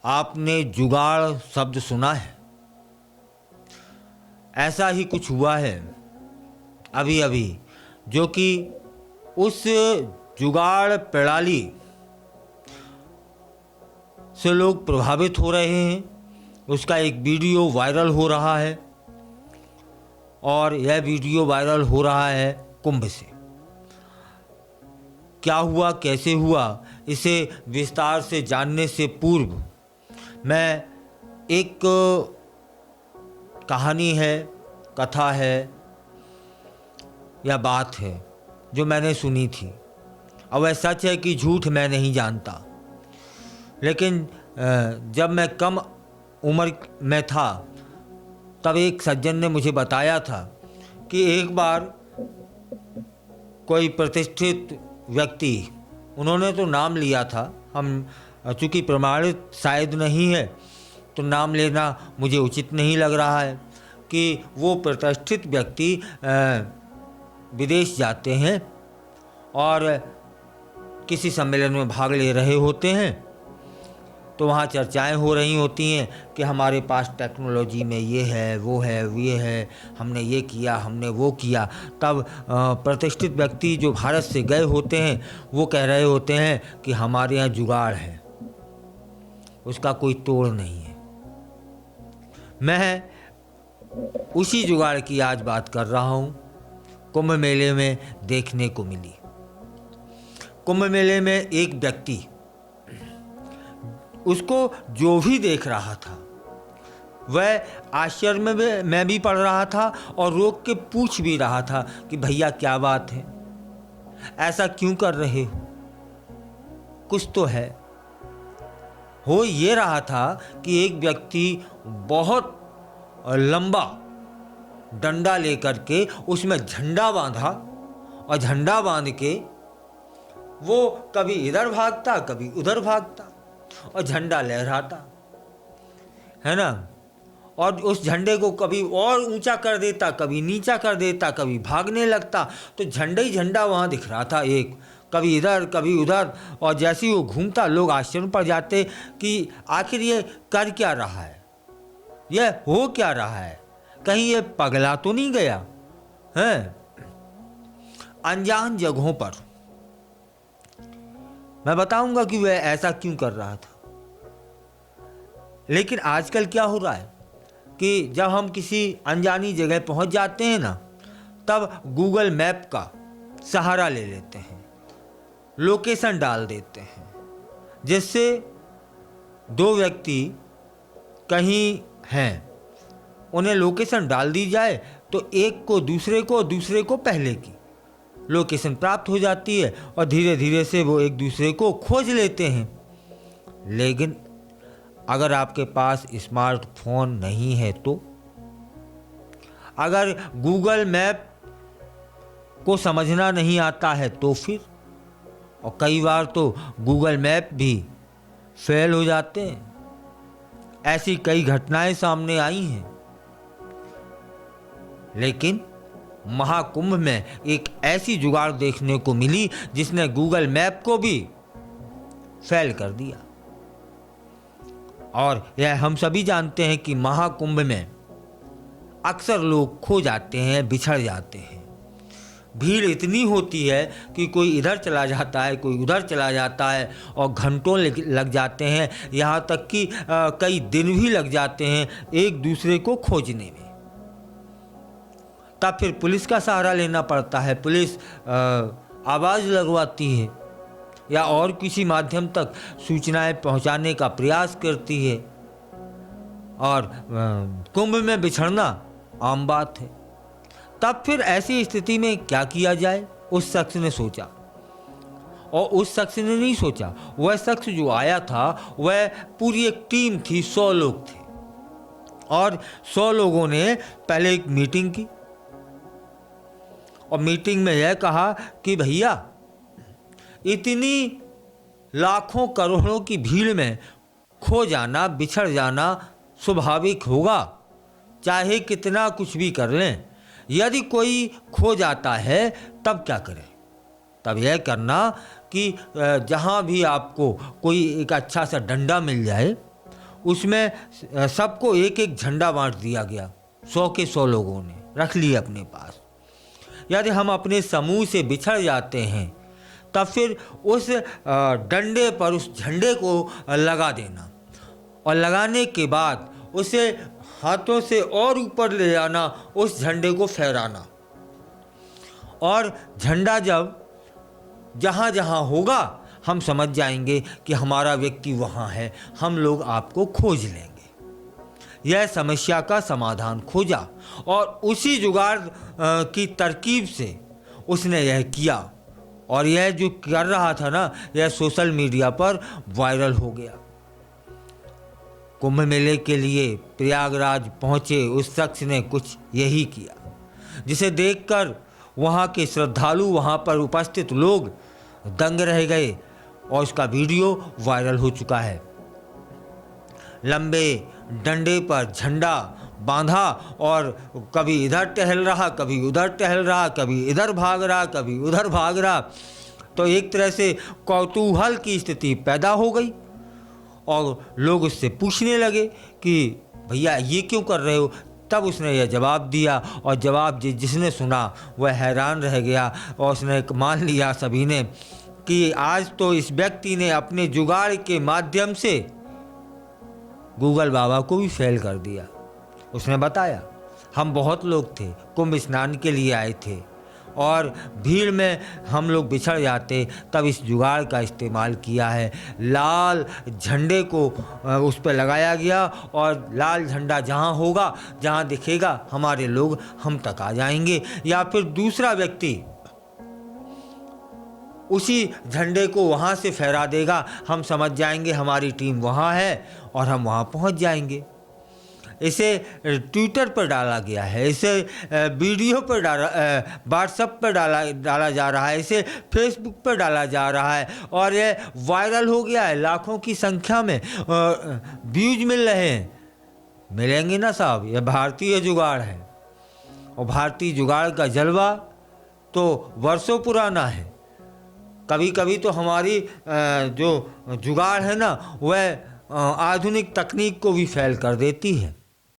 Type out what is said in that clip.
आपने जुगाड़ शब्द सुना है? ऐसा ही कुछ हुआ है अभी अभी, जो कि उस जुगाड़ प्रणाली से लोग प्रभावित हो रहे हैं। उसका एक वीडियो वायरल हो रहा है और यह वीडियो वायरल हो रहा है कुंभ से। क्या हुआ, कैसे हुआ, इसे विस्तार से जानने से पूर्व मैं एक कहानी है, कथा है या बात है जो मैंने सुनी थी। अब वह सच है कि झूठ मैं नहीं जानता, लेकिन जब मैं कम उम्र में था तब एक सज्जन ने मुझे बताया था कि एक बार कोई प्रतिष्ठित व्यक्ति, उन्होंने तो नाम लिया था, हम चूँकि प्रमाणित शायद नहीं है तो नाम लेना मुझे उचित नहीं लग रहा है, कि वो प्रतिष्ठित व्यक्ति विदेश जाते हैं और किसी सम्मेलन में भाग ले रहे होते हैं। तो वहाँ चर्चाएं हो रही होती हैं कि हमारे पास टेक्नोलॉजी में ये है, वो है, ये है, हमने ये किया, हमने वो किया। तब प्रतिष्ठित व्यक्ति जो भारत से गए होते हैं वो कह रहे होते हैं कि हमारे यहाँ जुगाड़ है, उसका कोई तोड़ नहीं है। मैं उसी जुगाड़ की आज बात कर रहा हूँ। कुंभ मेले में देखने को मिली। कुंभ मेले में एक व्यक्ति, उसको जो भी देख रहा था वह आश्चर्य में भी पड़ रहा था और रोक के पूछ भी रहा था कि भैया क्या बात है, ऐसा क्यों कर रहे हो, कुछ तो है। हो ये रहा था कि एक व्यक्ति बहुत लंबा डंडा लेकर के उसमें झंडा बांधा और झंडा बांध के वो कभी इधर भागता कभी उधर भागता और झंडा लहराता, है ना। और उस झंडे को कभी और ऊंचा कर देता, कभी नीचा कर देता, कभी भागने लगता। तो झंडा ही झंडा वहाँ दिख रहा था, एक कभी इधर कभी उधर। और जैसे ही वो घूमता लोग आश्चर्य पड़ जाते कि आखिर ये कर क्या रहा है, ये हो क्या रहा है, कहीं ये पगला तो नहीं गया है। अनजान जगहों पर मैं बताऊंगा कि वह ऐसा क्यों कर रहा था। लेकिन आजकल क्या हो रहा है कि जब हम किसी अनजानी जगह पहुंच जाते हैं ना, तब गूगल मैप का सहारा ले लेते हैं, लोकेशन डाल देते हैं, जिससे दो व्यक्ति कहीं हैं, उन्हें लोकेशन डाल दी जाए तो एक को दूसरे को पहले की लोकेशन प्राप्त हो जाती है और धीरे धीरे से वो एक दूसरे को खोज लेते हैं। लेकिन अगर आपके पास स्मार्टफोन नहीं है तो, अगर गूगल मैप को समझना नहीं आता है तो फिर, और कई बार तो गूगल मैप भी फेल हो जाते हैं। ऐसी कई घटनाएं सामने आई हैं। लेकिन महाकुंभ में एक ऐसी जुगाड़ देखने को मिली जिसने गूगल मैप को भी फेल कर दिया। और यह हम सभी जानते हैं कि महाकुंभ में अक्सर लोग खो जाते हैं, बिछड़ जाते हैं। भीड़ इतनी होती है कि कोई इधर चला जाता है, कोई उधर चला जाता है और घंटों लग जाते हैं, यहाँ तक कि कई दिन भी लग जाते हैं एक दूसरे को खोजने में। तब फिर पुलिस का सहारा लेना पड़ता है। पुलिस आवाज़ लगवाती है या और किसी माध्यम तक सूचनाएं पहुंचाने का प्रयास करती है। और कुंभ में बिछड़ना आम बात है। तब फिर ऐसी स्थिति में क्या किया जाए, उस शख्स ने सोचा। और उस शख्स ने नहीं सोचा, वह शख्स जो आया था वह पूरी एक टीम थी, 100 लोग थे। और 100 लोगों ने पहले एक मीटिंग की और मीटिंग में यह कहा कि भैया, इतनी लाखों करोड़ों की भीड़ में खो जाना, बिछड़ जाना स्वाभाविक होगा, चाहे कितना कुछ भी कर लें। यदि कोई खो जाता है तब क्या करें? तब यह करना कि जहाँ भी आपको कोई एक अच्छा सा डंडा मिल जाए, उसमें सबको एक एक झंडा बांट दिया गया। 100 के 100 लोगों ने रख लिए अपने पास। यदि हम अपने समूह से बिछड़ जाते हैं तब फिर उस डंडे पर उस झंडे को लगा देना और लगाने के बाद उसे हाथों से और ऊपर ले जाना, उस झंडे को फहराना। और झंडा जब जहाँ जहाँ होगा हम समझ जाएंगे कि हमारा व्यक्ति वहाँ है, हम लोग आपको खोज लेंगे। यह समस्या का समाधान खोजा और उसी जुगाड़ की तरकीब से उसने यह किया और यह जो कर रहा था ना, यह सोशल मीडिया पर वायरल हो गया। कुंभ मेले के लिए प्रयागराज पहुँचे उस शख्स ने कुछ यही किया, जिसे देखकर वहाँ के श्रद्धालु, वहाँ पर उपस्थित लोग दंग रह गए और उसका वीडियो वायरल हो चुका है। लंबे डंडे पर झंडा बांधा और कभी इधर टहल रहा, कभी उधर टहल रहा, कभी इधर भाग रहा, कभी उधर भाग रहा। तो एक तरह से कौतूहल की स्थिति पैदा हो गई और लोग उससे पूछने लगे कि भैया ये क्यों कर रहे हो। तब उसने यह जवाब दिया और जवाब जिसने सुना वह हैरान रह गया और उसने मान लिया सभी ने कि आज तो इस व्यक्ति ने अपने जुगाड़ के माध्यम से गूगल बाबा को भी फेल कर दिया। उसने बताया, हम बहुत लोग थे, कुंभ स्नान के लिए आए थे और भीड़ में हम लोग बिछड़ जाते, तब इस जुगाड़ का इस्तेमाल किया है। लाल झंडे को उस पर लगाया गया और लाल झंडा जहाँ होगा, जहाँ दिखेगा, हमारे लोग हम तक आ जाएंगे। या फिर दूसरा व्यक्ति उसी झंडे को वहाँ से फहरा देगा, हम समझ जाएंगे हमारी टीम वहाँ है और हम वहाँ पहुँच जाएंगे। इसे ट्विटर पर डाला गया है, इसे वीडियो पर व्हाट्सएप पर डाला जा रहा है, इसे फेसबुक पर डाला जा रहा है और ये वायरल हो गया है। लाखों की संख्या में व्यूज मिल रहे हैं। मिलेंगे ना साहब, यह भारतीय जुगाड़ है और भारतीय जुगाड़ का जलवा तो वर्षों पुराना है। कभी कभी तो हमारी जो जुगाड़ है ना, वह आधुनिक तकनीक को भी फेल कर देती है।